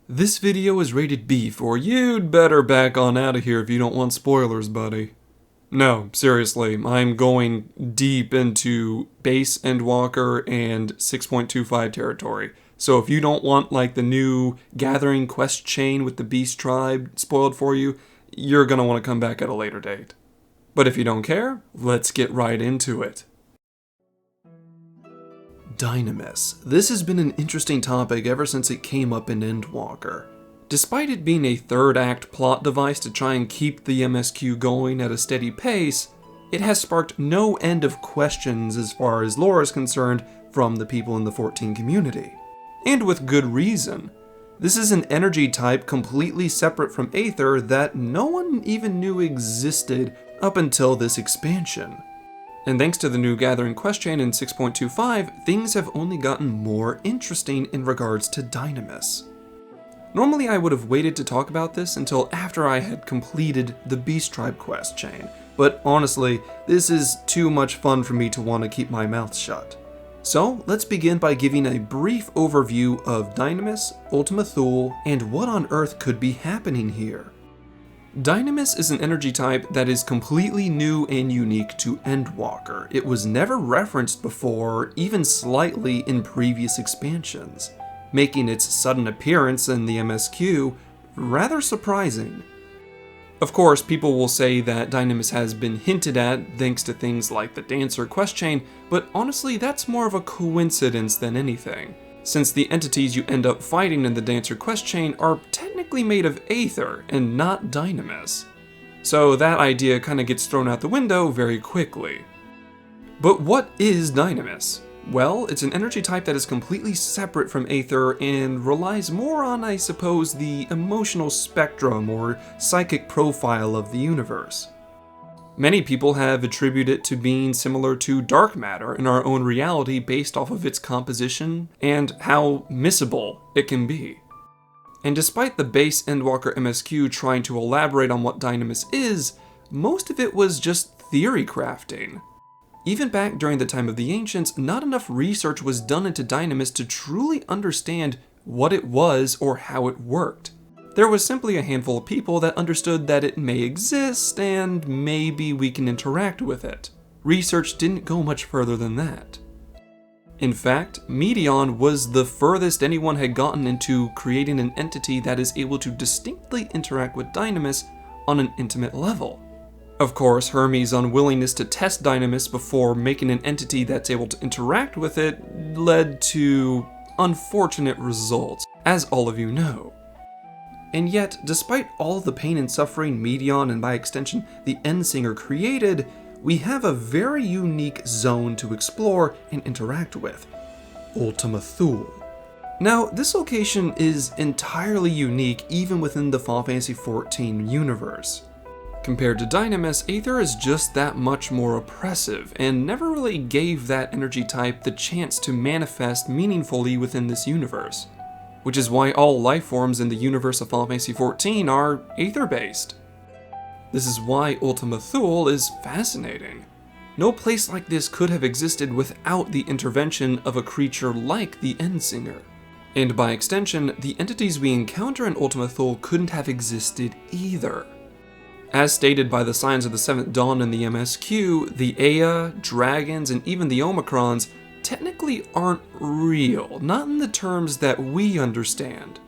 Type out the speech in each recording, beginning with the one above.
This video is rated B for you'd better back on out of here if you don't want spoilers, buddy. No, seriously, I'm going deep into base Endwalker and 6.25 territory. So if you don't want like the new gathering quest chain with the beast tribe spoiled for you, you're gonna want to come back at a later date. But if you don't care, let's get right into it. Dynamis. This has been an interesting topic ever since it came up in Endwalker. Despite it being a third act plot device to try and keep the MSQ going at a steady pace, it has sparked no end of questions as far as lore is concerned from the people in the 14 community. And with good reason. This is an energy type completely separate from Aether that no one even knew existed up until this expansion. And thanks to the new gathering quest chain in 6.25, things have only gotten more interesting in regards to Dynamis. Normally I would have waited to talk about this until after I had completed the Beast Tribe quest chain, but honestly, this is too much fun for me to want to keep my mouth shut. So let's begin by giving a brief overview of Dynamis, Ultima Thule, and what on earth could be happening here. Dynamis is an energy type that is completely new and unique to Endwalker. It was never referenced before, even slightly in previous expansions, making its sudden appearance in the MSQ rather surprising. Of course, people will say that Dynamis has been hinted at thanks to things like the Dancer quest chain, but honestly that's more of a coincidence than anything, since the entities you end up fighting in the Dancer quest chain are technically made of Aether and not Dynamis. So that idea kinda gets thrown out the window very quickly. But what is Dynamis? Well, it's an energy type that is completely separate from Aether and relies more on, I suppose, the emotional spectrum or psychic profile of the universe. Many people have attributed it to being similar to dark matter in our own reality based off of its composition and how missable it can be. And despite the base Endwalker MSQ trying to elaborate on what Dynamis is, most of it was just theory crafting. Even back during the time of the Ancients, not enough research was done into Dynamis to truly understand what it was or how it worked. There was simply a handful of people that understood that it may exist and maybe we can interact with it. Research didn't go much further than that. In fact, Medion was the furthest anyone had gotten into creating an entity that is able to distinctly interact with Dynamis on an intimate level. Of course, Hermes' unwillingness to test Dynamis before making an entity that's able to interact with it led to unfortunate results, as all of you know. And yet, despite all the pain and suffering Medion and by extension the Endsinger created, we have a very unique zone to explore and interact with, Ultima Thule. Now, this location is entirely unique even within the Final Fantasy XIV universe. Compared to Dynamis, Aether is just that much more oppressive, and never really gave that energy type the chance to manifest meaningfully within this universe. Which is why all lifeforms in the universe of Final Fantasy XIV are Aether-based. This is why Ultima Thule is fascinating. No place like this could have existed without the intervention of a creature like the Endsinger. And by extension, the entities we encounter in Ultima Thule couldn't have existed either. As stated by the Signs of the Seventh Dawn in the MSQ, the Ea, dragons, and even the Omicrons technically aren't real, not in the terms that we understand.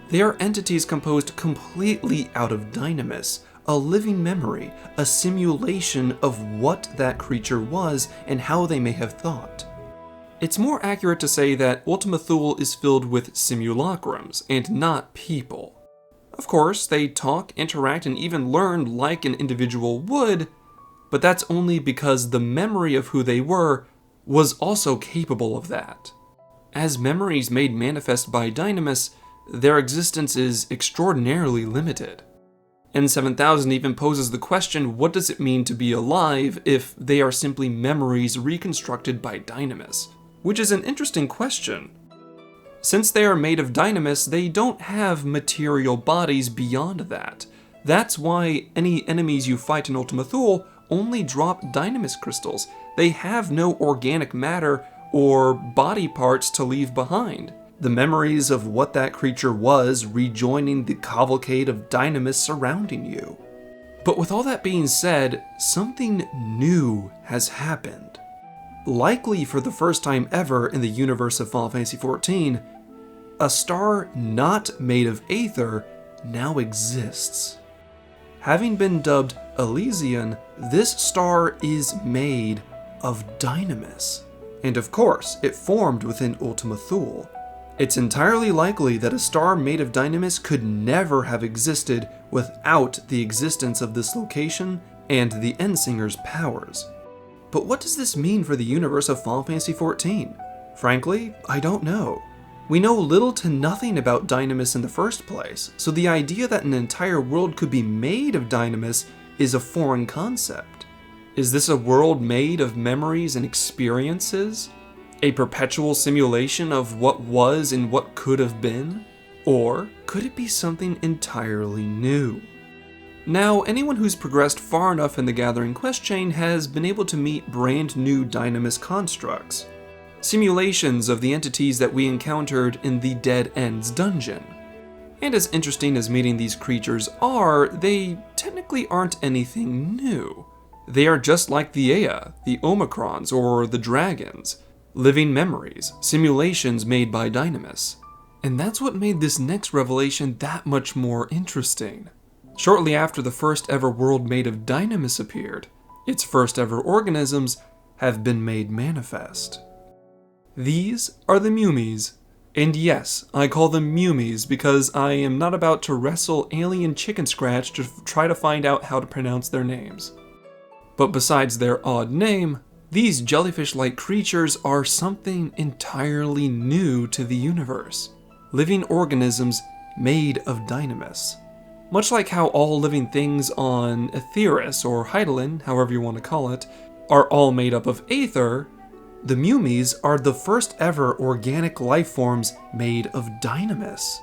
They are entities composed completely out of Dynamis, a living memory, a simulation of what that creature was and how they may have thought. It's more accurate to say that Ultima Thule is filled with simulacrums and not people. Of course, they talk, interact, and even learn like an individual would, but that's only because the memory of who they were was also capable of that. As memories made manifest by Dynamis, their existence is extraordinarily limited. N7000 even poses the question, what does it mean to be alive if they are simply memories reconstructed by Dynamis? Which is an interesting question. Since they are made of Dynamis, they don't have material bodies beyond that. That's why any enemies you fight in Ultima Thule only drop Dynamis crystals. They have no organic matter or body parts to leave behind. The memories of what that creature was rejoining the cavalcade of Dynamis surrounding you. But with all that being said, something new has happened. Likely for the first time ever in the universe of Final Fantasy XIV, a star not made of Aether now exists. Having been dubbed Elysian, this star is made of Dynamis. And of course, it formed within Ultima Thule. It's entirely likely that a star made of Dynamis could never have existed without the existence of this location and the Endsinger's powers. But what does this mean for the universe of Final Fantasy XIV? Frankly, I don't know. We know little to nothing about Dynamis in the first place, so the idea that an entire world could be made of Dynamis is a foreign concept. Is this a world made of memories and experiences? A perpetual simulation of what was and what could have been? Or could it be something entirely new? Now, anyone who's progressed far enough in the Gathering quest chain has been able to meet brand new Dynamis constructs. Simulations of the entities that we encountered in the Dead Ends dungeon. And as interesting as meeting these creatures are, they technically aren't anything new. They are just like the Ea, the Omicrons, or the Dragons. Living memories, simulations made by Dynamis. And that's what made this next revelation that much more interesting. Shortly after the first ever world made of Dynamis appeared, its first ever organisms have been made manifest. These are the mummies. And yes, I call them mummies because I am not about to wrestle alien chicken scratch to try to find out how to pronounce their names. But besides their odd name, these jellyfish-like creatures are something entirely new to the universe. Living organisms made of Dynamis. Much like how all living things on Aetheris or Hydaelyn, however you want to call it, are all made up of Aether, the mummies are the first ever organic life forms made of Dynamis.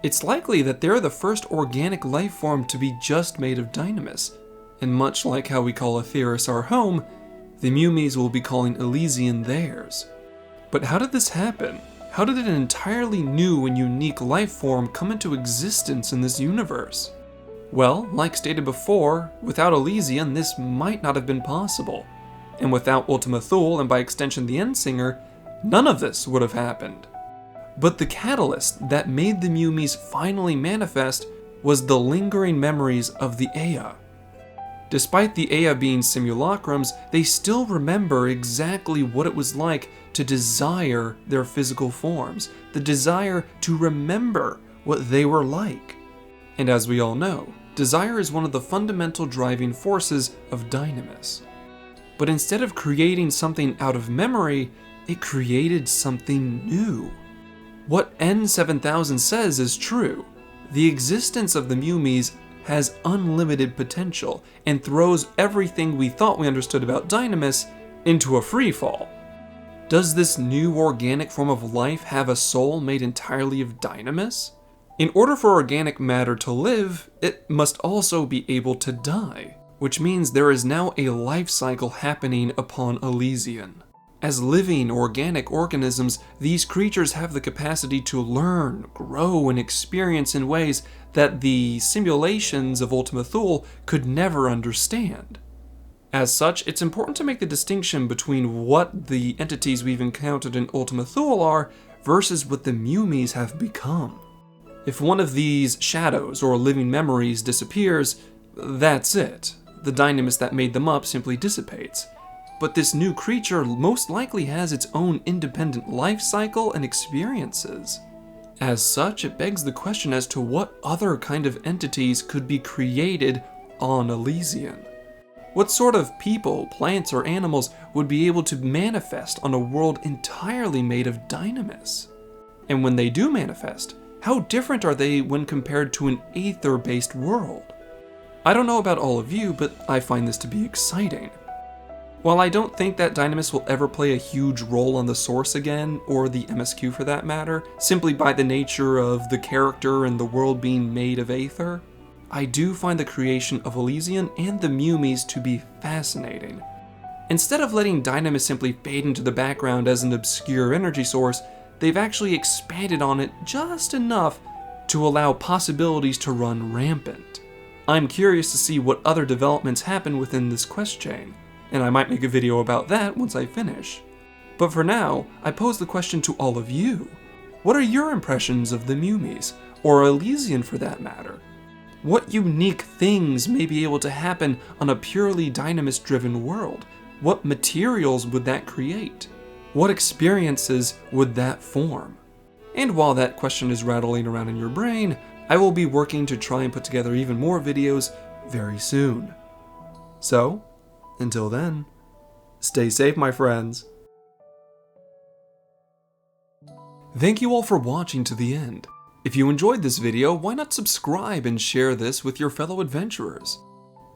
It's likely that they're the first organic life form to be just made of Dynamis, and much like how we call Aetheris our home, the mummies will be calling Elysian theirs. But how did this happen? How did an entirely new and unique life form come into existence in this universe? Well, like stated before, without Elysian this might not have been possible. And without Ultima Thule, and by extension the Endsinger, none of this would have happened. But the catalyst that made the mummies finally manifest was the lingering memories of the Ea. Despite the Ea being simulacrums, they still remember exactly what it was like to desire their physical forms, the desire to remember what they were like. And as we all know, desire is one of the fundamental driving forces of Dynamis. But instead of creating something out of memory, it created something new. What N7000 says is true. The existence of the mummies has unlimited potential and throws everything we thought we understood about Dynamis into a freefall. Does this new organic form of life have a soul made entirely of Dynamis? In order for organic matter to live, it must also be able to die, which means there is now a life cycle happening upon Elysian. As living organic organisms, these creatures have the capacity to learn, grow, and experience in ways that the simulations of Ultima Thule could never understand. As such, it's important to make the distinction between what the entities we've encountered in Ultima Thule are versus what the mummies have become. If one of these shadows or living memories disappears, that's it. The Dynamis that made them up simply dissipates. But this new creature most likely has its own independent life cycle and experiences. As such, it begs the question as to what other kind of entities could be created on Elysian. What sort of people, plants, or animals would be able to manifest on a world entirely made of Dynamis? And when they do manifest, how different are they when compared to an Aether-based world? I don't know about all of you, but I find this to be exciting. While I don't think that Dynamis will ever play a huge role on the Source again, or the MSQ for that matter, simply by the nature of the character and the world being made of Aether, I do find the creation of Elysian and the mummies to be fascinating. Instead of letting Dynamis simply fade into the background as an obscure energy source, they've actually expanded on it just enough to allow possibilities to run rampant. I'm curious to see what other developments happen within this quest chain, and I might make a video about that once I finish. But for now, I pose the question to all of you. What are your impressions of the mummies, or Elysian for that matter? What unique things may be able to happen on a purely Dynamis-driven world? What materials would that create? What experiences would that form? And while that question is rattling around in your brain, I will be working to try and put together even more videos very soon. So, until then, stay safe, my friends. Thank you all for watching to the end. If you enjoyed this video, why not subscribe and share this with your fellow adventurers?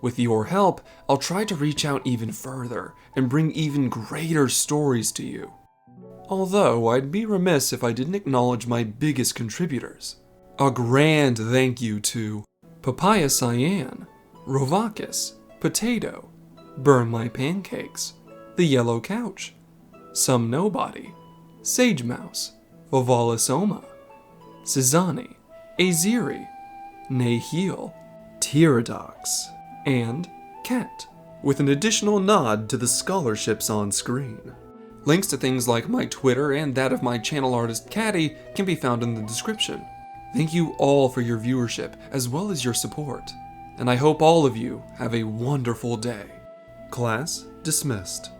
With your help, I'll try to reach out even further and bring even greater stories to you. Although, I'd be remiss if I didn't acknowledge my biggest contributors. A grand thank you to Papaya Cyan, Rovakis, Potato, Burn My Pancakes, The Yellow Couch, Some Nobody, Sage Mouse, Vavalisoma, Cizani, Aziri, Nahil, Tyradox, and Cat, with an additional nod to the scholarships on screen. Links to things like my Twitter and that of my channel artist Caddy can be found in the description. Thank you all for your viewership as well as your support, and I hope all of you have a wonderful day. Class dismissed.